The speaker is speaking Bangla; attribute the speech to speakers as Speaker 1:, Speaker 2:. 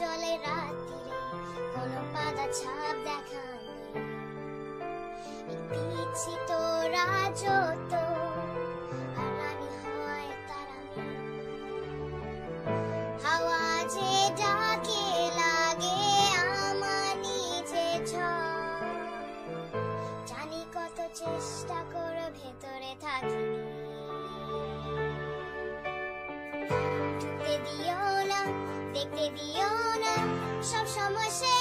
Speaker 1: জলে রাত্রিরে কোনো পাতা ছাপ দেখা নেই। দিচ্ছি তোরা যত আর আমি হয় তারা নেই। হাওয়া যে ডাকে লাগে আমার নিজে ঝড়, জানি কত চেষ্টা করে ভেতরে থাকিনি। ঢুকতে দিও না, দেখতে দিও না, সব সময় সে